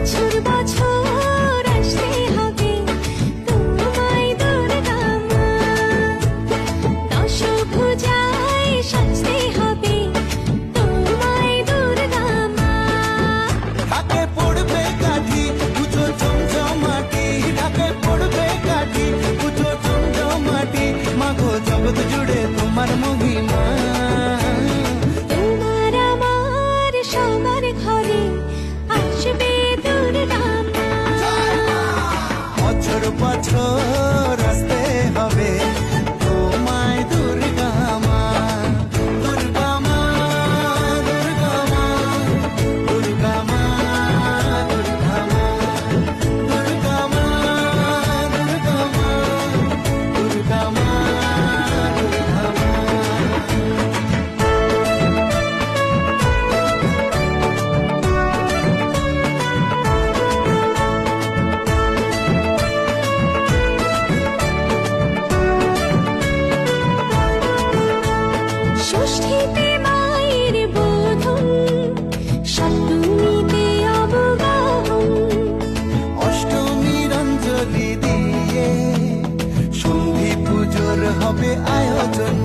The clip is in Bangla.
বছর বছর আসতে হবে তোমায় দুর্গা মা, দশভুজায় সাজতে হবে তোমায় দুর্গা মা। ঢাকে পড়বে কাঠি পুজো জমজমাটি, ঢাকে পড়বে কাঠি পুজো জমজমাটি, মাগো জগৎ জুড়ে তোমার মহিমা। তোমার আমার সবার ঘরে আসবে দুর্গা মা। বছর বছর আসতে হবে তোমায় দুর্গা মা, দুর্গা মা, দুর্গা মা, দুর্গা মা, দুর্গা মা, দুর্গা মা, দুর্গা মা, দুর্গা মা, দুর্গা মা। ষষ্ঠীতে মায়ের বোধন, সপ্তমীতে অবগাহন, অষ্টমীর অঞ্জলি দিয়ে সন্ধি পুজোর হবে আয়োজন।